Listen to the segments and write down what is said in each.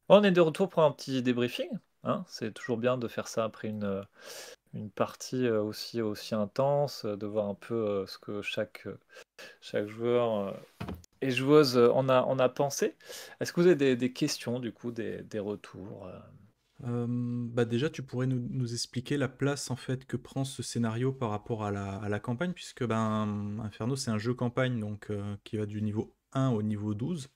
On est de retour pour un petit débriefing, hein. C'est toujours bien de faire ça après une partie, aussi intense, de voir un peu, ce que chaque joueur, et joueuse, en a pensé. Est-ce que vous avez des questions du coup, des retours? Bah déjà, tu pourrais nous expliquer la place en fait que prend ce scénario par rapport à la campagne, puisque ben Inferno c'est un jeu campagne donc qui va du niveau 1 au niveau 12.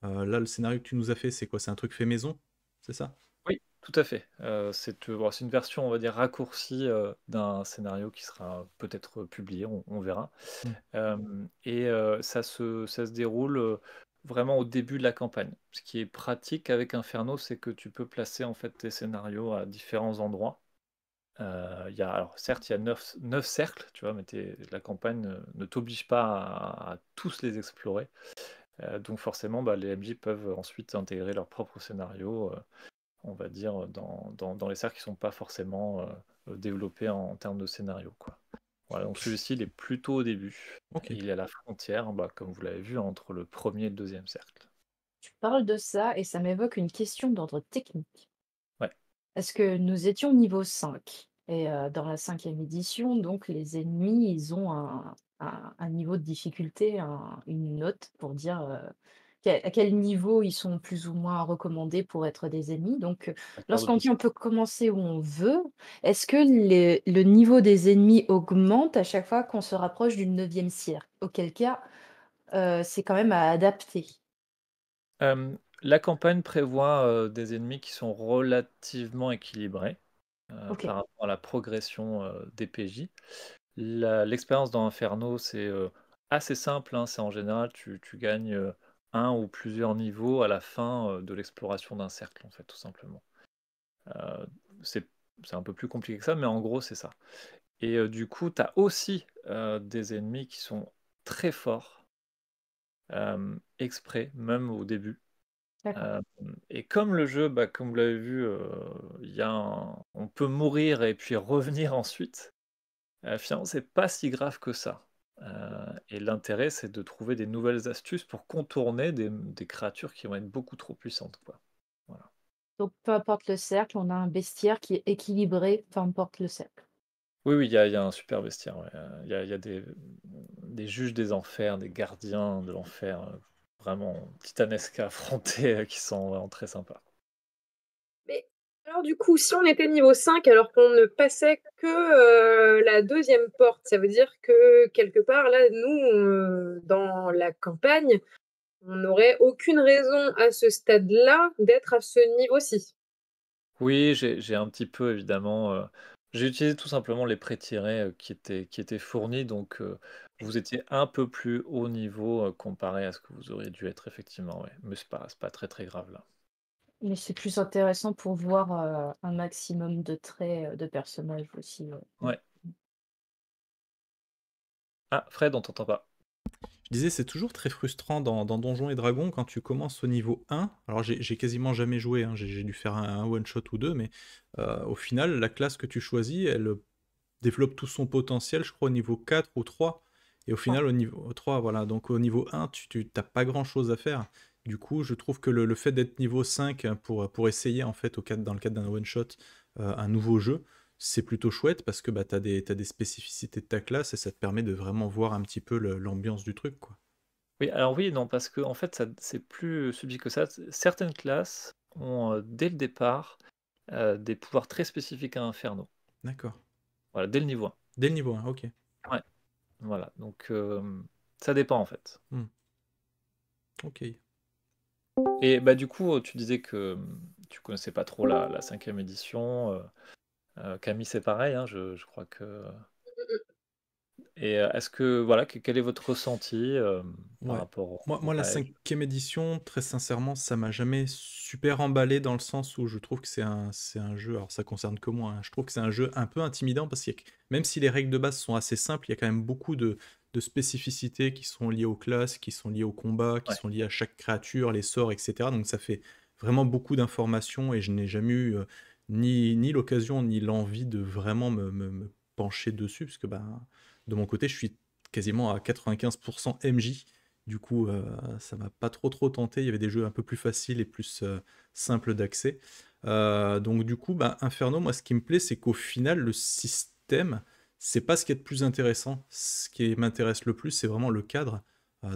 Là, le scénario que tu nous as fait, c'est quoi? C'est un truc fait maison, c'est ça? Oui, tout à fait. C'est une version, on va dire, raccourcie, d'un scénario qui sera peut-être publié, on verra. Hmm. Ça se déroule, vraiment au début de la campagne. Ce qui est pratique avec Inferno, c'est que tu peux placer, en fait, tes scénarios à différents endroits. Alors certes, il y a 9 cercles, tu vois? Mais la campagne ne t'oblige pas à tous les explorer. Donc forcément, bah, les MJ peuvent ensuite intégrer leur propre scénario, on va dire, dans les cercles qui sont pas forcément, développés en termes de scénario, quoi. Voilà, donc celui-ci, il est plutôt au début. Ok. Il est à la frontière, bah, comme vous l'avez vu, entre le premier et le deuxième cercle. Tu parles de ça et ça m'évoque une question d'ordre technique. Ouais, Est-ce que nous étions niveau 5 et dans la cinquième édition, donc les ennemis, ils ont un niveau de difficulté, une note pour dire, à quel niveau ils sont plus ou moins recommandés pour être des ennemis. Donc, la carte de lorsqu'on dit on puissance. peut commencer où on veut, est-ce que le niveau des ennemis augmente à chaque fois qu'on se rapproche du neuvième cercle? Auquel cas, c'est quand même à adapter. La campagne prévoit, des ennemis qui sont relativement équilibrés, par OK, rapport à la progression, des PJ. L'expérience dans Inferno, c'est, assez simple, hein. C'est en général, tu gagnes, 1 ou plusieurs niveaux à la fin, de l'exploration d'un cercle, en fait, tout simplement. Heu, c'est c'est un peu plus compliqué que ça, mais en gros, c'est ça. Et du coup, tu as aussi, des ennemis qui sont très forts, exprès, même au début. d'accord. Hem et comme le jeu, bah, comme vous l'avez vu, il y a on peut mourir et puis revenir ensuite. Finalement, c'est pas si grave que ça. Et l'intérêt, c'est de trouver des nouvelles astuces pour contourner des créatures qui vont être beaucoup trop puissantes, quoi. Voilà. Donc peu importe le cercle, on a un bestiaire qui est équilibré, peu importe le cercle. Oui, oui, il y a un super bestiaire, ouais, il y a des juges des enfers, des gardiens de l'enfer, vraiment titanesques à affronter, qui sont vraiment très sympas. Mais alors du coup, si on était niveau 5 alors qu'on ne passait que, la deuxième porte, ça veut dire que quelque part là, nous, dans la campagne, on n'aurait aucune raison à ce stade-là d'être à ce niveau-ci? Oui, j'ai un petit peu évidemment, j'ai utilisé tout simplement les pré-tirés, qui étaient fournis, donc vous étiez un peu plus haut niveau, comparé à ce que vous auriez dû être effectivement, ouais. Mais c'est pas très, très grave là. Mais c'est plus intéressant pour voir, un maximum de traits, de personnages aussi, Ouais. Ah, Fred, on t'entend pas. Je disais, c'est toujours très frustrant dans Donjons et Dragons quand tu commences au niveau 1. Alors, j'ai quasiment jamais joué, hein, j'ai dû faire un one-shot ou deux, mais au final, la classe que tu choisis, elle développe tout son potentiel, je crois, au niveau 4 ou 3. Et au final, au niveau 3, voilà. Donc, au niveau 1, tu n'as pas grand-chose à faire. Du coup, je trouve que le fait d'être niveau 5 pour essayer, en fait, dans le cadre d'un one-shot, un nouveau jeu, c'est plutôt chouette parce que bah, t'as des spécificités de ta classe et ça te permet de vraiment voir un petit peu l'ambiance du truc, quoi. Oui, alors oui et non, parce qu'en fait, ça c'est plus subtil que ça. Certaines classes ont, dès le départ, des pouvoirs très spécifiques à Inferno. D'accord. Voilà, dès le niveau 1. Dès le niveau 1, ok. Ouais, voilà, donc ça dépend en fait. Hmm. Ok. Et bah, du coup, tu disais que, tu connaissais pas trop la 5e édition, Camille, c'est pareil, hein, je crois que et est-ce que voilà, quel est votre ressenti, par Ouais. rapport aux Moi, la règles? cinquième édition, très sincèrement, ça m'a jamais super emballé dans le sens où je trouve que c'est un jeu, alors ça concerne que moi, hein, je trouve que c'est un jeu un peu intimidant parce que même si les règles de base sont assez simples, il y a quand même beaucoup de spécificités qui sont liées aux classes, qui sont liées au combat, qui Ouais. sont liées à chaque créature, les sorts, etc. Donc ça fait vraiment beaucoup d'informations et je n'ai jamais eu ni l'occasion ni l'envie de vraiment me pencher dessus parce que bah, de mon côté, je suis quasiment à 95% MJ Du coup, ça m'a pas trop tenté. Il y avait des jeux un peu plus faciles et plus, simples d'accès. Donc du coup, bah, Inferno, moi, ce qui me plaît, c'est qu'au final, le système, c'est pas ce qui est de plus intéressant. Ce qui m'intéresse le plus, c'est vraiment le cadre,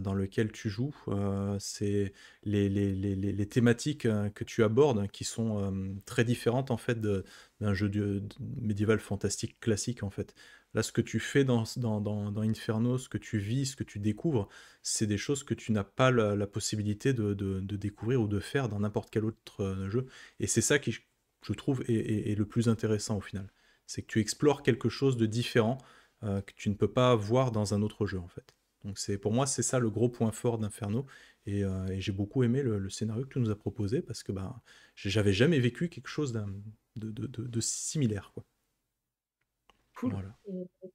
dans lequel tu joues. C'est les thématiques, que tu abordes qui sont, très différentes, en fait, d'un jeu médiéval fantastique classique, en fait. Là, ce que tu fais dans Inferno, ce que tu vis, ce que tu découvres, c'est des choses que tu n'as pas la possibilité de découvrir ou de faire dans n'importe quel autre jeu. Et c'est ça qui, je trouve, est le plus intéressant au final. C'est que tu explores quelque chose de différent, que tu ne peux pas voir dans un autre jeu, en fait. Donc pour moi, c'est ça le gros point fort d'Inferno. Et j'ai beaucoup aimé le scénario que tu nous as proposé parce que bah, j'avais jamais vécu quelque chose de similaire, quoi. Cool. Voilà.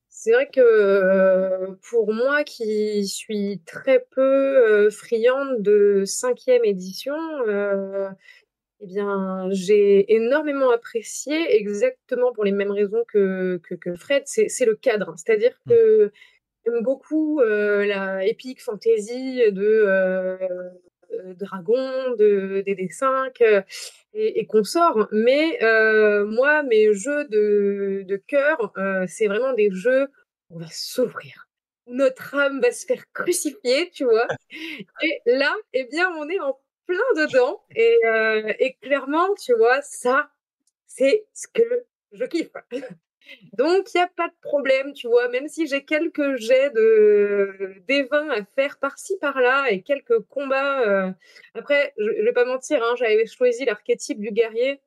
C'est vrai que pour moi qui suis très peu friande de 5e édition, eh bien, j'ai énormément apprécié, exactement pour les mêmes raisons que Fred, c'est le cadre. C'est-à-dire Mm. que j'aime beaucoup la epic fantasy de Dragon, de DD5 et consorts. Mais moi, mes jeux de cœur, c'est vraiment des jeux où on va s'ouvrir. Notre âme va se faire crucifier, tu vois. Et là, eh bien, on est en plein dedans. Et clairement, tu vois, ça, c'est ce que je kiffe. Donc, il n'y a pas de problème, tu vois, même si j'ai quelques jets de D20 à faire par-ci, par-là et quelques combats. Après, je ne vais pas mentir, hein, j'avais choisi l'archétype du guerrier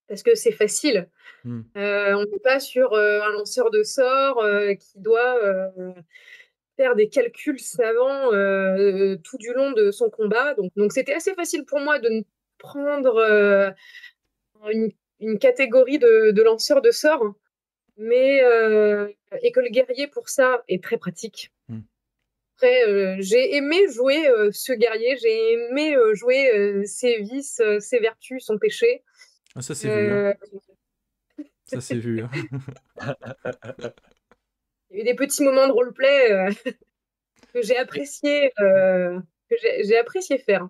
parce que c'est facile. Mm. On n'est pas sur un lanceur de sorts qui doit faire des calculs savants tout du long de son combat. Donc c'était assez facile pour moi de ne prendre une, une catégorie de lanceur de sorts mais et que le guerrier pour ça est très pratique. Mm. Après, j'ai aimé jouer ce guerrier, j'ai aimé jouer ses vices, ses vertus, son péché. Ah, ça c'est vu, hein. Euh, Ça c'est vu, hein. il y a eu des petits moments de roleplay que j'ai apprécié, j'ai apprécié faire.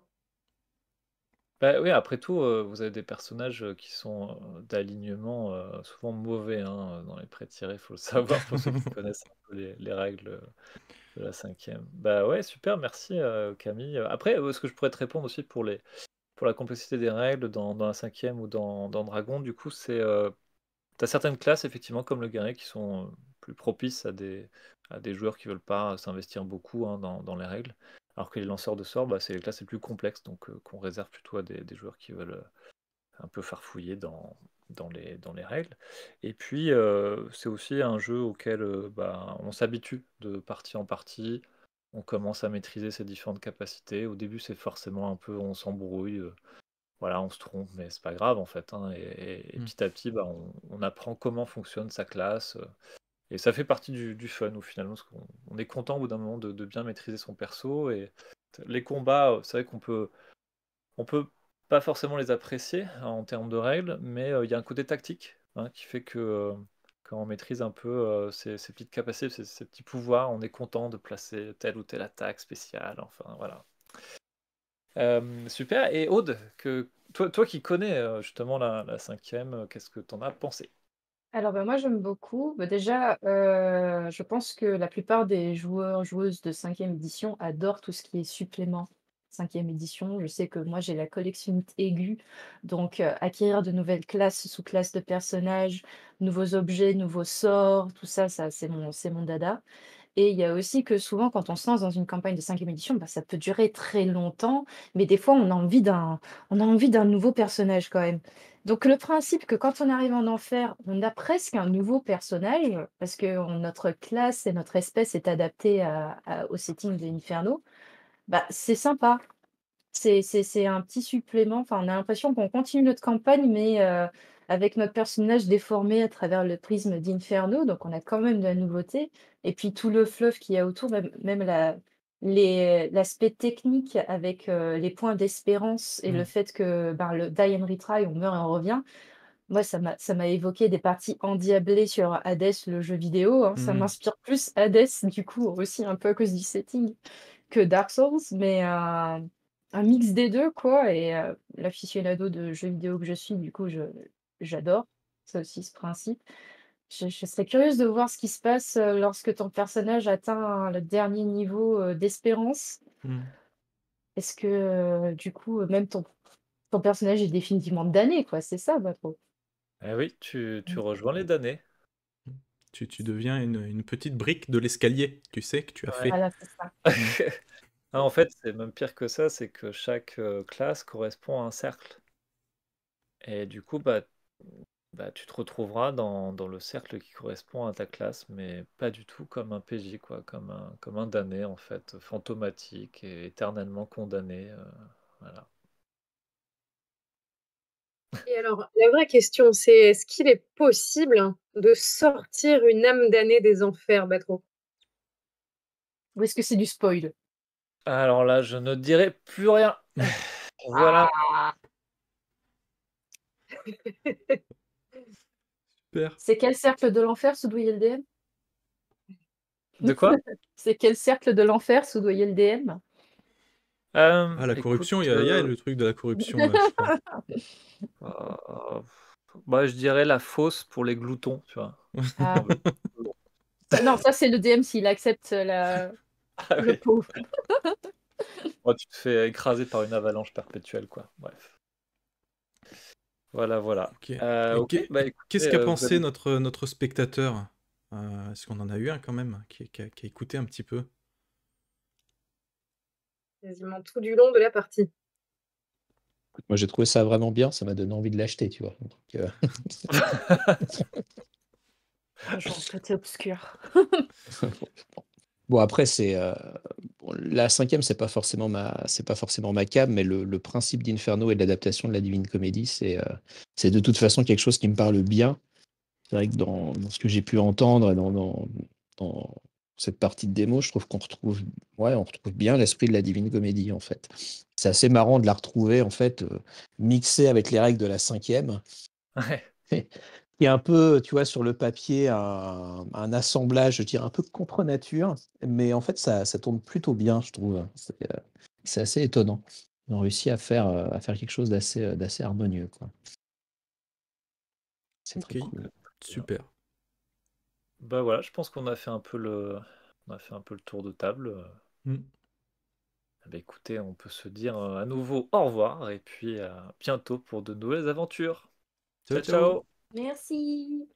Bah, oui, après tout, vous avez des personnages qui sont d'alignement souvent mauvais hein, dans les prêts tirés, il faut le savoir pour ceux qui connaissent un peu les règles de la 5e. Bah ouais, super, merci Camille. Après, ce que je pourrais te répondre aussi pour la complexité des règles dans la 5e ou dans Dragon, du coup, c'est t'as certaines classes, effectivement, comme le guerrier, qui sont plus propices à des joueurs qui veulent pas s'investir beaucoup hein, dans les règles. Alors que les lanceurs de sorts, bah, c'est les classes les plus complexes, donc qu'on réserve plutôt à des joueurs qui veulent un peu farfouiller dans les règles. Et puis, c'est aussi un jeu auquel bah, on s'habitue de partie en partie. On commence à maîtriser ses différentes capacités. Au début, c'est forcément un peu, on s'embrouille. Voilà, on se trompe, mais c'est pas grave en fait, hein. Et Mm. petit à petit, bah, on apprend comment fonctionne sa classe. Et ça fait partie du fun, où finalement, parce qu'on est content au bout d'un moment de bien maîtriser son perso. Et les combats, c'est vrai on peut pas forcément les apprécier hein, en termes de règles, mais il y a un côté tactique hein, qui fait que quand on maîtrise un peu ces petites capacités, ces petits pouvoirs, on est content de placer telle ou telle attaque spéciale. Enfin, voilà. Super. Et Aude, toi qui connais justement la 5e, qu'est-ce que t'en as pensé? Alors, bah, moi, j'aime beaucoup. Bah, déjà, je pense que la plupart des joueurs, joueuses de 5e édition adorent tout ce qui est supplément 5e édition. Je sais que moi, j'ai la collectionnite aiguë, donc acquérir de nouvelles classes, sous-classes de personnages, nouveaux objets, nouveaux sorts, tout ça, c'est mon dada. Et il y a aussi que souvent, quand on se lance dans une campagne de 5e édition, bah, ça peut durer très longtemps, mais des fois, on a envie d'un nouveau personnage quand même. Donc le principe que quand on arrive en enfer, on a presque un nouveau personnage, parce que notre classe et notre espèce est adaptée au setting de Inferno, bah, c'est sympa. C'est un petit supplément, enfin, on a l'impression qu'on continue notre campagne, mais avec notre personnage déformé à travers le prisme d'Inferno, donc on a quand même de la nouveauté. Et puis tout le fluff qu'il y a autour, même l'aspect technique avec les points d'espérance et le Mm. fait que ben, le die and retry, on meurt et on revient. Moi, ça m'a évoqué des parties endiablées sur Hades, le jeu vidéo, hein. Ça Mm. m'inspire plus Hades, du coup, aussi un peu à cause du setting que Dark Souls, mais un mix des deux, quoi. Et l'aficionado de jeux vidéo que je suis, du coup, j'adore. C'est aussi ce principe. Je serais curieuse de voir ce qui se passe lorsque ton personnage atteint le dernier niveau d'espérance. Hmm. Est-ce que, du coup, même ton personnage est définitivement damné, quoi? C'est ça, Bateau. Eh oui, tu rejoins les damnés. Tu deviens une petite brique de l'escalier, tu sais, que tu as Ouais. fait. Voilà, c'est ça. Ah, en fait, c'est même pire que ça, c'est que chaque classe correspond à un cercle. Et du coup, tu te retrouveras dans le cercle qui correspond à ta classe, mais pas du tout comme un PJ, quoi, comme un damné, en fait, fantomatique et éternellement condamné. Voilà. Et alors, la vraie question, c'est est-ce qu'il est possible de sortir une âme damnée des enfers, Batro? Ou est-ce que c'est du spoil? Alors là, je ne dirai plus rien. Voilà. Ah! Super. C'est quel cercle de l'enfer soudoyer le DM? De quoi? C'est quel cercle de l'enfer soudoyer le DM? Ah, la Écoute, corruption, il y a le truc de la corruption, là, je crois. je dirais la fosse pour les gloutons, tu vois. Ah. Bon. Non, ça c'est le DM s'il accepte Ah le oui. pot. Oh, tu te fais écraser par une avalanche perpétuelle, quoi. Bref. Voilà. Ok. Ok, écoutez, Qu'est-ce qu'a vous pensé avez... notre spectateur? Est-ce qu'on en a eu un quand même qui a écouté un petit peu? Quasiment tout du long de la partie. Moi, j'ai trouvé ça vraiment bien, ça m'a donné envie de l'acheter, tu vois. Donc, Rejoins le côté obscur. Bon, après, la 5e, c'est pas forcément ma came, mais le principe d'Inferno et de l'adaptation de la Divine Comédie, c'est de toute façon quelque chose qui me parle bien. C'est vrai que dans ce que j'ai pu entendre et dans cette partie de démo, je trouve qu'on retrouve bien l'esprit de la Divine Comédie, en fait. C'est assez marrant de la retrouver, en fait, mixée avec les règles de la 5e. Ouais. Qui est un peu, tu vois, sur le papier, un assemblage, je dirais, un peu contre nature, mais en fait, ça tourne plutôt bien, je trouve. C'est assez étonnant. Ils ont réussi à faire quelque chose d'assez harmonieux, quoi. C'est très Ok, cool. super. Voilà, je pense qu'on a fait un peu le tour de table. Mm. Écoutez, on peut se dire à nouveau au revoir et puis à bientôt pour de nouvelles aventures. Ciao, Ciao, ciao. Merci.